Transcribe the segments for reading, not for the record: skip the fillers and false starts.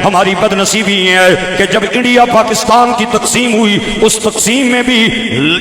ہماری بدنصیبی ہے کہ جب انڈیا پاکستان کی تقسیم ہوئی اس تقسیم میں بھی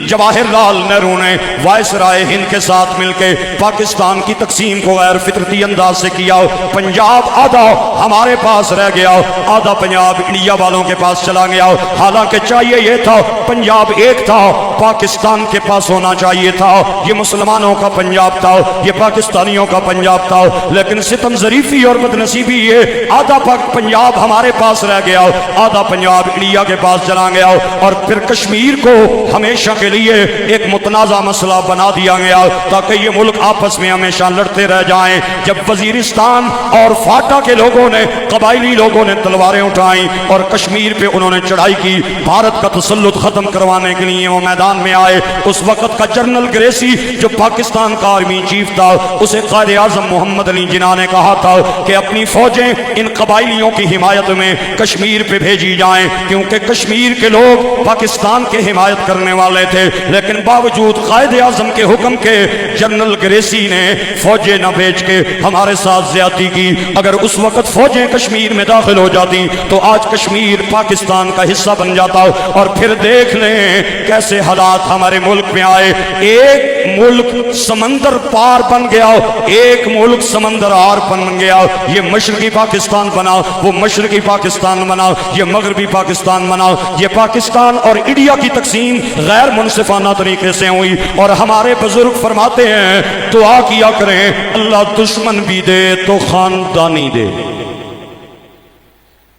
جواہر لال نہرو نے وائس رائے ہند کے ساتھ مل کے پاکستان کی تقسیم کو غیر فطرتی انداز سے کیا. پنجاب آدھا ہمارے پاس رہ گیا, آدھا پنجاب انڈیا والوں کے پاس چلا گیا. حالانکہ چاہیے یہ تھا پنجاب ایک تھا, پاکستان کے پاس ہونا چاہیے تھا. یہ مسلمانوں کا پنجاب تھا, یہ پاکستانیوں کا پنجاب تھا. لیکن ستم ظریفی اور بدنصیبی یہ آدھا پنجاب ہمارے پاس رہ گیا, آدھا پنجاب انڈیا کے پاس چلا گیا. اور پھر کشمیر کو ہمیشہ کے لیے ایک متنازع مسئلہ بنا دیا گیا تاکہ یہ ملک آپس میں ہمیشہ لڑتے رہ جائیں. جب وزیرستان اور فاٹا کے لوگوں نے, قبائلی لوگوں نے تلواریں اٹھائیں اور کشمیر پہ انہوں نے چڑھائی کی بھارت کا تسلط ختم کروانے کے لیے وہ میدان میں آئے, اس وقت کا جنرل گریسی جو پاکستان کا آرمی چیف تھا, اسے قائد اعظم محمد علی جناح نے کہا تھا کہ اپنی فوجیں ان قبائلیوں کی حمایت میں کشمیر پہ بھیجی جائیں, کیونکہ کشمیر کے لوگ پاکستان کے حمایت کرنے والے تھے. لیکن باوجود قائد اعظم کے حکم کے جنرل گریسی نے فوجیں نہ بھیج کے ہمارے ساتھ زیادتی کی. اگر اس وقت فوجیں کشمیر میں داخل ہو جاتی تو آج کشمیر پاکستان کا حصہ بن جاتا. اور پھر دیکھ لیں کیسے حالات ہمارے ملک میں آئے. ایک ملک سمندر پار بن گیا, ایک ملک سمندر آر بن گیا. یہ مشرقی پاکستان بنا, وہ مشرقی پاکستان بنا, یہ مغربی پاکستان بنا. یہ پاکستان اور انڈیا کی تقسیم غیر منصفانہ طریقے سے ہوئی. اور ہمارے بزرگ فرماتے ہیں دعا کیا کریں اللہ دشمن بھی دے تو خاندانی دے.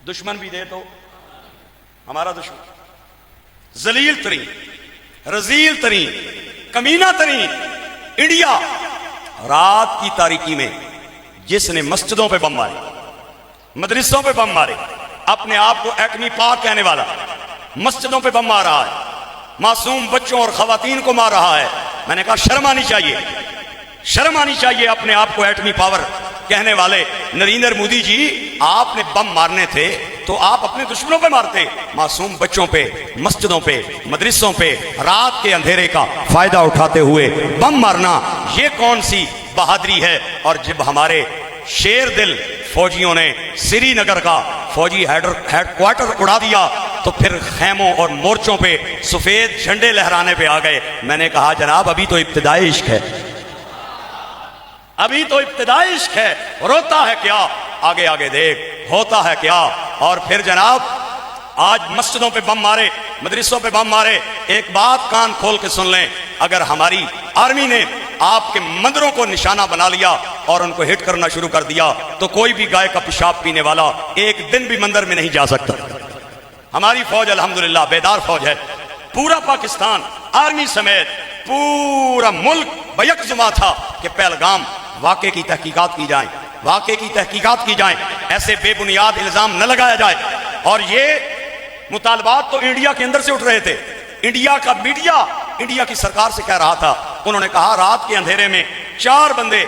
دشمن بھی دے تو ہمارا دشمن ذلیل ترین, رذیل ترین, کمینہ ترین انڈیا رات کی تاریکی میں جس نے مسجدوں پہ بم مارے, مدرسوں پہ بم مارے, اپنے آپ کو ایٹمی پارک کہنے والا مسجدوں پہ بم مار رہا ہے, معصوم بچوں اور خواتین کو مار رہا ہے. میں نے کہا شرم آنی چاہیے, شرم آنی چاہیے اپنے آپ کو ایٹمی پاور کہنے والے. نریندر مودی جی آپ نے بم مارنے تھے تو آپ اپنے دشمنوں پہ مارتے, معصوم بچوں پہ, مسجدوں پہ, مدرسوں پہ رات کے اندھیرے کا فائدہ اٹھاتے ہوئے بم مارنا یہ کون سی بہادری ہے؟ اور جب ہمارے شیر دل فوجیوں نے سری نگر کا فوجی ہیڈ کوارٹر اڑا دیا تو پھر خیموں اور مورچوں پہ سفید جھنڈے لہرانے پہ آ گئے. میں نے کہا جناب ابھی تو ابتدائی عشق ہے, ابھی تو ابتدائی عشق ہے, روتا ہے کیا, آگے آگے دیکھ ہوتا ہے کیا. اور پھر جناب آج مسجدوں پہ بم مارے, مدرسوں پہ بم مارے. ایک بات کان کھول کے سن لیں, اگر ہماری آرمی نے آپ کے مندروں کو نشانہ بنا لیا اور ان کو ہٹ کرنا شروع کر دیا تو کوئی بھی گائے کا پیشاب پینے والا ایک دن بھی مندر میں نہیں جا سکتا. ہماری فوج الحمدللہ بیدار فوج ہے. پورا پاکستان آرمی سمیت پورا ملک بیکزما تھا کہ پہلگام واقعے کی تحقیقات کی جائیں, واقعے کی تحقیقات کی جائیں, ایسے بے بنیاد الزام نہ لگایا جائے. اور یہ مطالبات تو انڈیا کے اندر سے اٹھ رہے تھے. انڈیا کا میڈیا انڈیا کی سرکار سے کہہ رہا تھا, انہوں نے کہا رات کے اندھیرے میں 4 بندے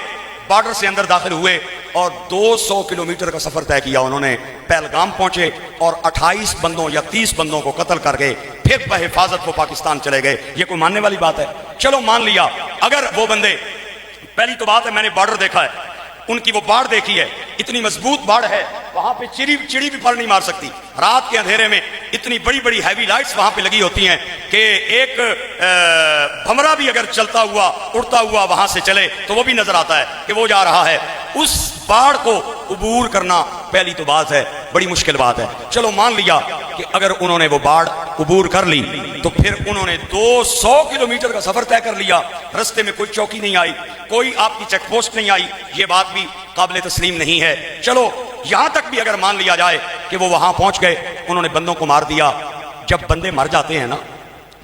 بارڈر سے اندر داخل ہوئے اور 200 کلومیٹر کا سفر طے کیا. انہوں نے پہلگام پہنچے اور 28 بندوں یا 30 بندوں کو قتل کر گئے, پھر بحفاظت وہ پاکستان چلے گئے. یہ کوئی ماننے والی بات ہے؟ چلو مان لیا اگر وہ بندے, پہلی تو بات ہے میں نے بارڈر دیکھا ہے, ان کی وہ باڑ دیکھی ہے, اتنی مضبوط باڑ ہے, وہاں پہ چڑی بھی پھر نہیں مار سکتی. رات کے اندھیرے میں اتنی بڑی بڑی ہیوی لائٹس وہاں پہ لگی ہوتی ہیں کہ ایک بھمرا بھی اگر چلتا ہوا اڑتا ہوا وہاں سے چلے تو وہ بھی نظر آتا ہے کہ وہ جا رہا ہے. اس باڑ کو عبور کرنا پہلی تو بات ہے بڑی مشکل بات ہے. چلو مان لیا کہ اگر انہوں نے وہ باڑ عبور کر لی تو پھر انہوں نے 200 کلومیٹر کا سفر طے کر لیا, رستے میں کوئی چوکی نہیں آئی, کوئی آپ کی چیک پوسٹ نہیں آئی. یہ بات بھی قابل تسلیم نہیں ہے. چلو یہاں تک بھی اگر مان لیا جائے کہ وہ وہاں پہنچ گئے, انہوں نے بندوں کو مار دیا. جب بندے مر جاتے ہیں نا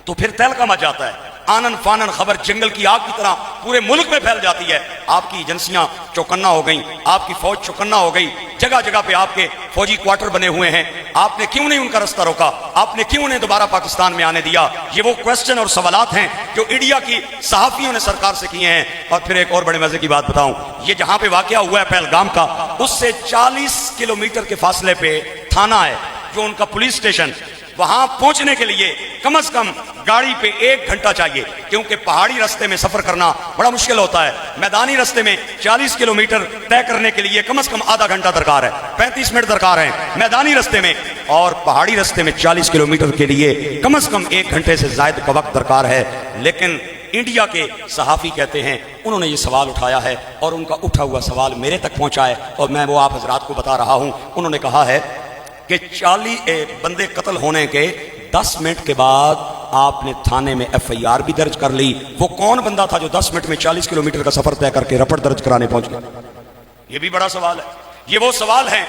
تو پھر تہلکہ مچ جاتا ہے, آنن فانن خبر جنگل کی آگ کی طرح پورے ملک میں پھیل جاتی ہے. آپ کی ایجنسیاں چوکنا ہو گئیں, آپ کی فوج چوکنا ہو گئی, جگہ جگہ پہ آپ کے فوجی کوارٹر بنے ہوئے ہیں. آپ نے کیوں نہیں ان کا رستہ روکا, آپ نے کیوں انہیں دوبارہ پاکستان میں آنے دیا؟ یہ وہ کوسچن اور سوالات ہیں جو انڈیا کی صحافیوں نے سرکار سے کیے ہیں. اور پھر ایک اور بڑے مزے کی بات بتاؤں, یہ جہاں پہ واقعہ ہوا ہے پہلگام کا, اس سے 40 کلومیٹر کے فاصلے پہ تھانہ ہے جو ان کا پولیس اسٹیشن. وہاں پہنچنے کے لیے کم از کم گاڑی پہ 1 گھنٹہ چاہیے، کیونکہ پہاڑی راستے میں سفر کرنا بڑا مشکل ہوتا ہے۔ میدانی راستے میں 40 کلومیٹر طے کرنے کے لیے کم از کم آدھا گھنٹہ درکار ہے، 35 منٹ درکار ہیں میدانی راستے میں، اور پہاڑی راستے میں 40 کلومیٹر کے لیے کم از کم 1 گھنٹے سے زائد کا وقت درکار ہے۔ لیکن انڈیا کے صحافی کہتے ہیں انہوں نے یہ سوال اٹھایا ہے اور ان کا اٹھا ہوا سوال میرے تک پہنچا ہے اور میں وہ آپ حضرات کو بتا رہا ہوں۔ انہوں نے کہا ہے کہ 40 بندے قتل ہونے کے 10 منٹ کے بعد آپ نے تھانے میں FIR بھی درج کر لی۔ وہ کون بندہ تھا جو 10 منٹ میں 40 کلومیٹر کا سفر طے کر کے رپورٹ درج کرانے پہنچ گیا؟ یہ بھی بڑا سوال ہے۔ یہ وہ سوال ہیں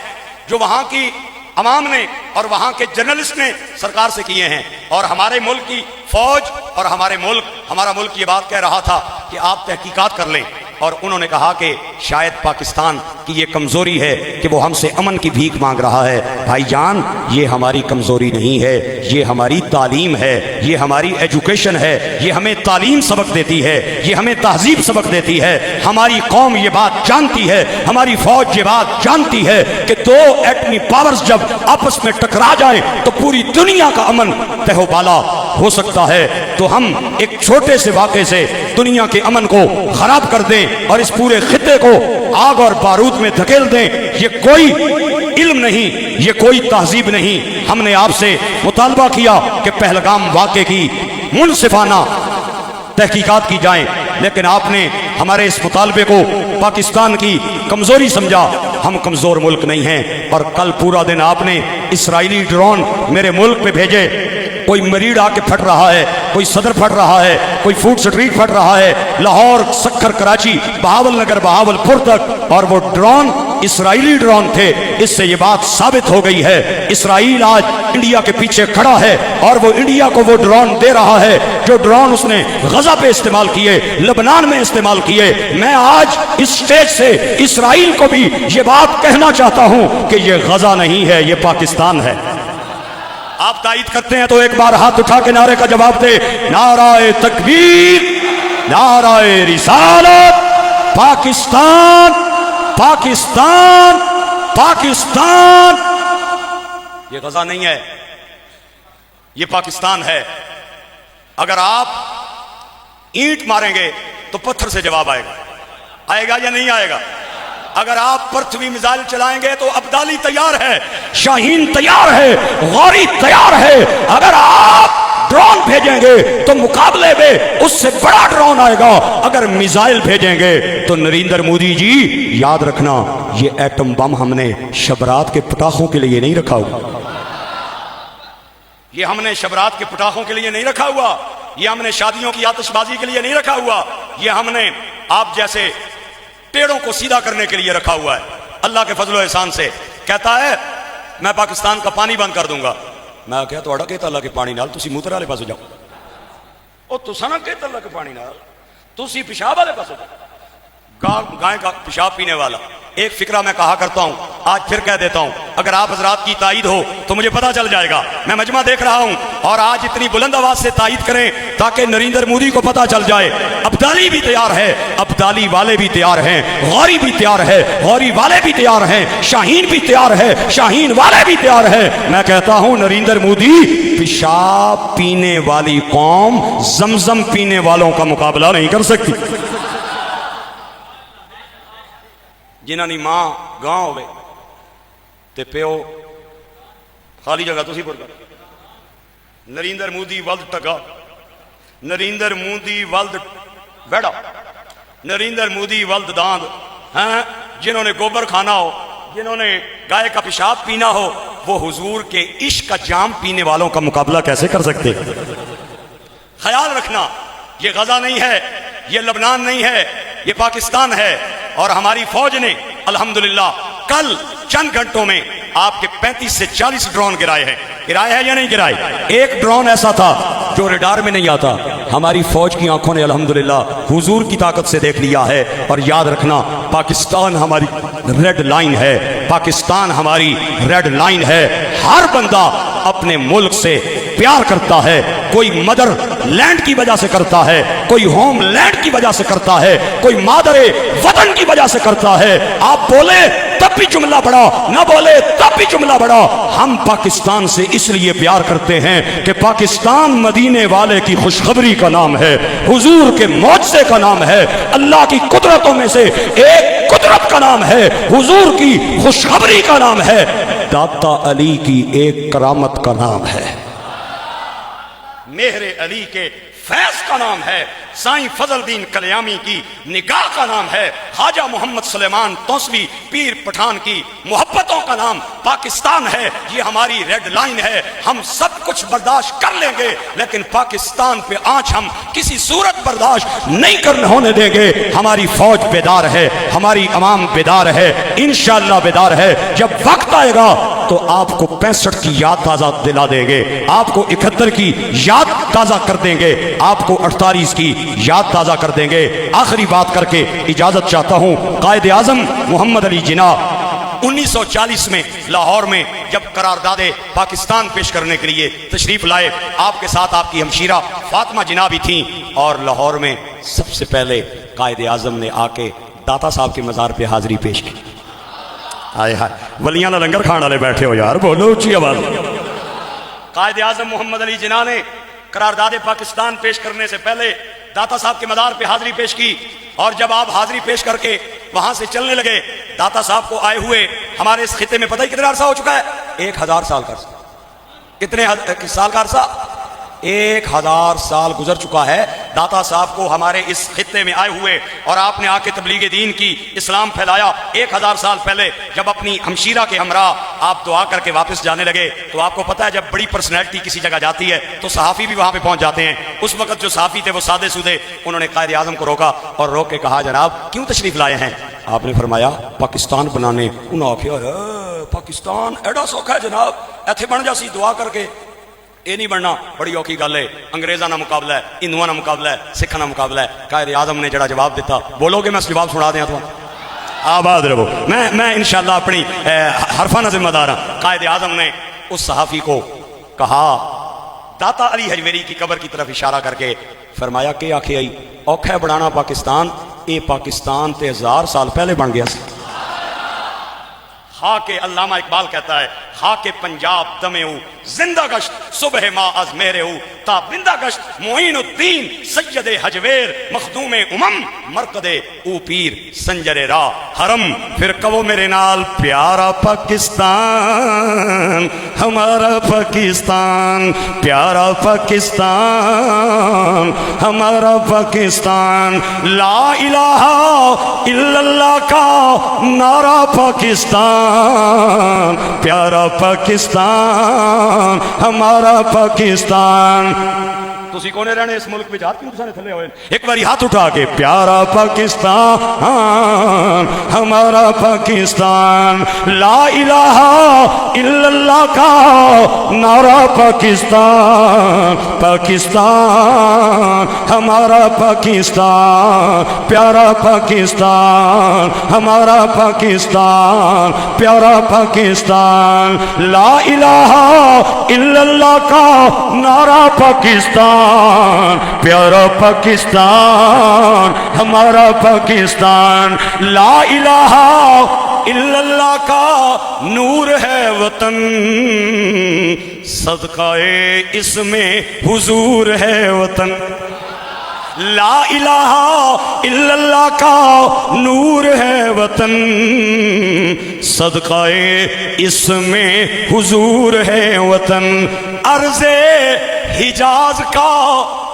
جو وہاں کی عوام نے اور وہاں کے جرنلسٹ نے سرکار سے کیے ہیں، اور ہمارے ملک کی فوج اور ہمارا ملک یہ بات کہہ رہا تھا کہ آپ تحقیقات کر لیں، اور انہوں نے کہا کہ شاید پاکستان کی یہ کمزوری ہے کہ وہ ہم سے امن کی بھیک مانگ رہا ہے۔ بھائی جان، یہ ہماری کمزوری نہیں ہے، یہ ہماری تعلیم ہے، یہ ہماری ایجوکیشن ہے، یہ ہمیں تعلیم سبق دیتی ہے، یہ ہمیں تہذیب سبق دیتی ہے۔ ہماری قوم یہ بات جانتی ہے، ہماری فوج یہ بات جانتی ہے کہ 2 ایٹمی پاورز جب آپس میں ٹکرا جائیں تو پوری دنیا کا امن تہو بالا ہو سکتا ہے۔ تو ہم ایک چھوٹے سے واقعے سے دنیا کے امن کو خراب کر دیں اور اس پورے خطے کو آگ اور بارود میں دھکیل دیں، یہ کوئی علم نہیں، یہ کوئی تہذیب نہیں۔ ہم نے آپ سے مطالبہ کیا کہ پہلگام واقعے کی منصفانہ تحقیقات کی جائیں، لیکن آپ نے ہمارے اس مطالبے کو پاکستان کی کمزوری سمجھا۔ ہم کمزور ملک نہیں ہیں، اور کل پورا دن آپ نے اسرائیلی ڈرون میرے ملک پہ بھیجے۔ کوئی مریڑ آ کے پھٹ رہا ہے، کوئی صدر پھٹ رہا ہے، کوئی فوڈ سٹریٹ پھٹ رہا ہے، لاہور، سکھر، کراچی، بہاول نگر، بہاول پور تک، اور وہ ڈرون اسرائیلی ڈرون تھے۔ اس سے یہ بات ثابت ہو گئی ہے اسرائیل آج انڈیا کے پیچھے کھڑا ہے، اور وہ انڈیا کو وہ ڈرون دے رہا ہے جو ڈرون اس نے غزہ پہ استعمال کیے، لبنان میں استعمال کیے۔ میں آج اس سٹیج سے اسرائیل کو بھی یہ بات کہنا چاہتا ہوں کہ یہ غزہ نہیں ہے، یہ پاکستان ہے۔ آپ تائید کرتے ہیں تو ایک بار ہاتھ اٹھا کے نعرے کا جواب دے۔ نعرہ تکبیر، نعرہ رسالت، پاکستان، پاکستان، پاکستان۔ یہ غزہ نہیں ہے، یہ پاکستان ہے۔ اگر آپ اینٹ ماریں گے تو پتھر سے جواب آئے گا یا نہیں آئے گا؟ اگر آپ پرتھوی میزائل چلائیں گے تو ابدالی تیار ہے، شاہین تیار ہے، غوری تیار ہے۔ اگر آپ ڈرون بھیجیں گے تو مقابلے میں اس سے بڑا ڈرون آئے گا۔ اگر میزائل بھیجیں گے تو نریندر مودی جی یاد رکھنا، یہ ایٹم بم ہم نے شبرات کے پٹاخوں کے لیے نہیں رکھا ہوا، یہ ہم نے شبرات کے پٹاخوں کے لیے نہیں رکھا ہوا، یہ ہم نے شادیوں کی آتش بازی کے لیے نہیں رکھا ہوا، یہ ہم نے آپ جیسے پیڑوں کو سیدھا کرنے کے لیے رکھا ہوا ہے۔ اللہ کے فضل و احسان سے کہتا ہے میں پاکستان کا پانی بند کر دوں گا۔ میں کہا تو کہتا اللہ کے پانی نال تسی موتر والے پاس جاؤ، او تسا نہ کہتا اللہ کے پانی نال تسی پیشاب والے پاس جاؤ، گائے کا پیشاب پینے والا۔ ایک فکرہ میں کہا کرتا ہوں، آج پھر کہہ دیتا ہوں، اگر آپ حضرات کی تائید ہو تو مجھے پتا چل جائے گا۔ میں مجمع دیکھ رہا ہوں، اور آج اتنی بلند آواز سے تائید کریں تاکہ نریندر مودی کو پتا چل جائے۔ ابدالی بھی تیار ہے، ابدالی والے بھی تیار ہیں، غوری بھی تیار ہے، غوری والے بھی تیار ہیں، شاہین بھی تیار ہے، شاہین والے بھی تیار ہیں۔ میں کہتا ہوں نریندر مودی، پیشاب پینے والی قوم زمزم پینے والوں کا مقابلہ نہیں کر سکتی۔ جنہاں دی ماں گاں ہوئے تے پیو خالی جگہ تسی پر کر۔ نریندر مودی ولد ٹگا، نریندر مودی ولد بیڑا، نریندر مودی ولد داند، ہاں جنہوں نے گوبر کھانا ہو، جنہوں نے گائے کا پیشاب پینا ہو، وہ حضور کے عشق کا جام پینے والوں کا مقابلہ کیسے کر سکتے؟ خیال رکھنا، یہ غزہ نہیں ہے، یہ لبنان نہیں ہے، یہ پاکستان ہے۔ اور ہماری فوج نے الحمدللہ کل چند گھنٹوں میں آپ کے 35 سے 40 ڈرون گرائے ہیں۔ گرائے ہیں یا نہیں گرائے؟ ایک ڈرون ایسا تھا جو ریڈار میں نہیں آتا، ہماری فوج کی آنکھوں نے الحمدللہ حضور کی طاقت سے دیکھ لیا ہے۔ اور یاد رکھنا، پاکستان ہماری ریڈ لائن ہے، پاکستان ہماری ریڈ لائن ہے۔ ہر بندہ اپنے ملک سے پیار کرتا ہے، کوئی مدر لینڈ کی وجہ سے کرتا ہے، کوئی ہوم لینڈ کی وجہ سے کرتا ہے، کوئی مادر وطن کی وجہ سے کرتا ہے۔ آپ بولے تب بھی جملہ بڑا، نہ بولے تب بھی جملہ بڑا۔ ہم پاکستان سے اس لیے پیار کرتے ہیں کہ پاکستان مدینے والے کی خوشخبری کا نام ہے، حضور کے معجزے کا نام ہے، اللہ کی قدرتوں میں سے ایک قدرت کا نام ہے، حضور کی خوشخبری کا نام ہے، داتا علی کی ایک کرامت کا نام ہے، مہر علی کے فیض کا نام ہے، سائیں فضل دین کلیامی کی نگاہ کا نام ہے، خواجہ محمد سلیمان توسوی پیر پٹھان کی محبتوں کا نام پاکستان ہے۔ یہ ہماری ریڈ لائن ہے، ہم سب کچھ برداشت کر لیں گے لیکن پاکستان پہ آنچ ہم کسی صورت برداشت نہیں کرنے ہونے دیں گے۔ ہماری فوج بیدار ہے، ہماری عوام بیدار ہے، انشاءاللہ بیدار ہے۔ جب وقت آئے گا تو آپ کو 65 کی یاد تازہ دلا دیں گے، آپ کو 71 کی یاد تازہ کر دیں گے، آپ کو 48 کی یاد تازہ کر دیں گے۔ آخری بات کر کے اجازت چاہتا ہوں، قائد اعظم محمد علی جناح 1940 میں لاہور میں جب قرارداد پاکستان پیش کرنے کے لیے تشریف لائے، آپ کے ساتھ آپ کی ہمشیرہ فاطمہ جناح بھی تھیں، اور لاہور میں سب سے پہلے قائد اعظم نے آ کے داتا صاحب کے مزار پہ حاضری پیش کی۔ آئے ہائے، ولیاں دا لنگر کھان والے بیٹھے ہو یار، بولو اونچی آواز۔ قائد اعظم محمد علی جناح نے قرارداد پاکستان پیش کرنے سے پہلے داتا صاحب کے مزار پہ حاضری پیش کی، اور جب آپ حاضری پیش کر کے وہاں سے چلنے لگے، داتا صاحب کو آئے ہوئے ہمارے اس خطے میں پتہ ہی کتنا عرصہ ہو چکا ہے؟ 1000 سال کا عرصہ۔ کتنے سال کا عرصہ؟ 1000 سال گزر چکا ہے داتا صاحب کو ہمارے اس خطے میں آئے ہوئے، اور آپ نے آ کے تبلیغ دین کی، اسلام پھیلایا۔ 1000 سال پہلے جب اپنی ہمشیرہ کے ہمراہ آپ دعا کر کے واپس جانے لگے، تو آپ کو پتہ ہے جب بڑی پرسنالٹی کسی جگہ جاتی ہے تو صحافی بھی وہاں پہ پہنچ جاتے ہیں۔ اس وقت جو صحافی تھے وہ سادے سودے، انہوں نے قائد اعظم کو روکا اور روک کے کہا جناب کیوں تشریف لائے ہیں؟ آپ نے فرمایا پاکستان بنانے۔ انہوں نے کہا پاکستان ایڈا سوکھا ہے جناب، ایتھے بن جا سی دعا کر کے، یہ نہیں بننا بڑی اوکھی گل ہے، انگریزاں نہ مقابلہ ہے، ہندوؤں نہ مقابلہ ہے، سکھاں نہ مقابلہ ہے۔ قائد اعظم نے جڑا جواب دیتا، بولو گے میں اس جواب سنا دیا تو آباد رہو۔ میں انشاءاللہ اپنی حرفانہ ذمہ دار ہوں۔ قائد اعظم نے اس صحافی کو کہا، داتا علی حجویری کی قبر کی طرف اشارہ کر کے فرمایا کہ آخی آئی اوکھا ہے بنانا پاکستان، اے پاکستان تے 1000 سال پہلے بن گیا سی۔ خاک علامہ اقبال کہتا ہے، خاک پنجاب دمے ہو زندہ گشت صبح ما از میرے ہو تا بندہ گشت معین الدین سید حجویر مخدوم امم مرقد او پیر سنجر راہ حرم۔ پھر کہو میرے نال پیارا پاکستان ہمارا پاکستان، پیارا پاکستان ہمارا پاکستان، لا الہ الا اللہ کا نعرہ پاکستان، پیارا پاکستان ہمارا پاکستان۔ تسی کونے رہنے اس ملک میں جات کیوں تسانے تھلے ہوئے؟ ایک باری ہاتھ اٹھا کے پیارا پاکستان ہمارا پاکستان، لا الہ الا اللہ کا نعرہ پاکستان، پاکستان ہمارا پاکستان، پیارا پاکستان ہمارا پاکستان، پیارا پاکستان، لا الہ الا اللہ کا نعرہ پاکستان، پیارا پاکستان ہمارا پاکستان، لا الہ الا اللہ کا نور ہے وطن، صدقہ اس میں حضور ہے وطن، لا الہ الا اللہ کا نور ہے وطن، صدقہ اس میں حضور ہے وطن، عرض حجاز کا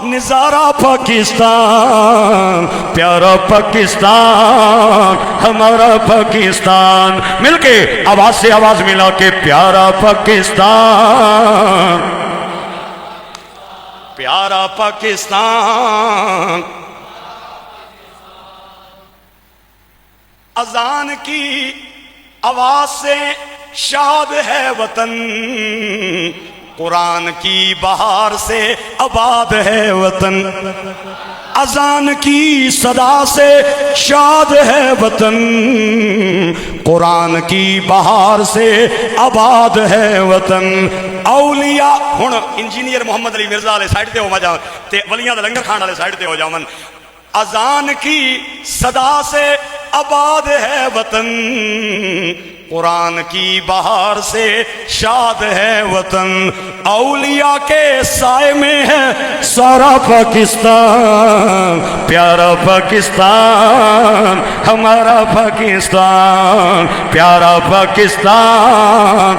نظارہ پاکستان، پیارا پاکستان ہمارا پاکستان، مل کے آواز سے آواز ملا کے پیارا پاکستان، پیارا پاکستان۔ اذان کی آواز سے شاد ہے وطن، قرآن کی بہار سے آباد ہے وطن، اذان کی صدا سے شاد ہے وطن، قرآن کی بہار سے آباد ہے وطن، اولیاء ہن انجینئر محمد علی مرزا والے سائڈ تے ہو جاؤ تے ولیاں دا لنگر کھان والے سائڈ تے ہو جاون اذان کی صدا سے آباد ہے وطن قرآن کی بہار سے شاد ہے وطن اولیاء کے سائے میں ہے سارا پاکستان پیارا پاکستان ہمارا پاکستان پیارا پاکستان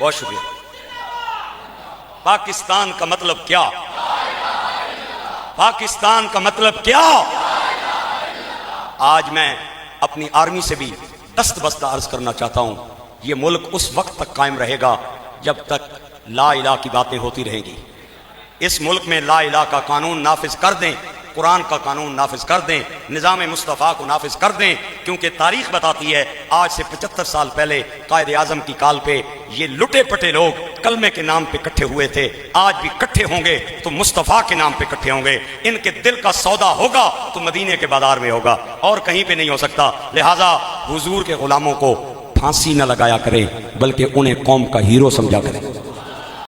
بہت شکریہ پاکستان کا مطلب کیا پاکستان کا مطلب کیا آج میں اپنی آرمی سے بھی دست بستہ عرض کرنا چاہتا ہوں یہ ملک اس وقت تک قائم رہے گا جب تک لا الہ کی باتیں ہوتی رہیں گی اس ملک میں لا الہ کا قانون نافذ کر دیں قرآن کا قانون نافذ کر دیں نظام مصطفیٰ کو نافذ کر دیں کیونکہ تاریخ بتاتی ہے آج سے 75 سال پہلے قائد اعظم کی کال پہ یہ لٹے پٹے لوگ کلمے کے نام پہ اکٹھے ہوئے تھے آج بھی اکٹھے ہوں گے تو مصطفیٰ کے نام پہ اکٹھے ہوں گے ان کے دل کا سودا ہوگا تو مدینے کے بازار میں ہوگا اور کہیں پہ نہیں ہو سکتا لہٰذا حضور کے غلاموں کو پھانسی نہ لگایا کریں بلکہ انہیں قوم کا ہیرو سمجھا کریں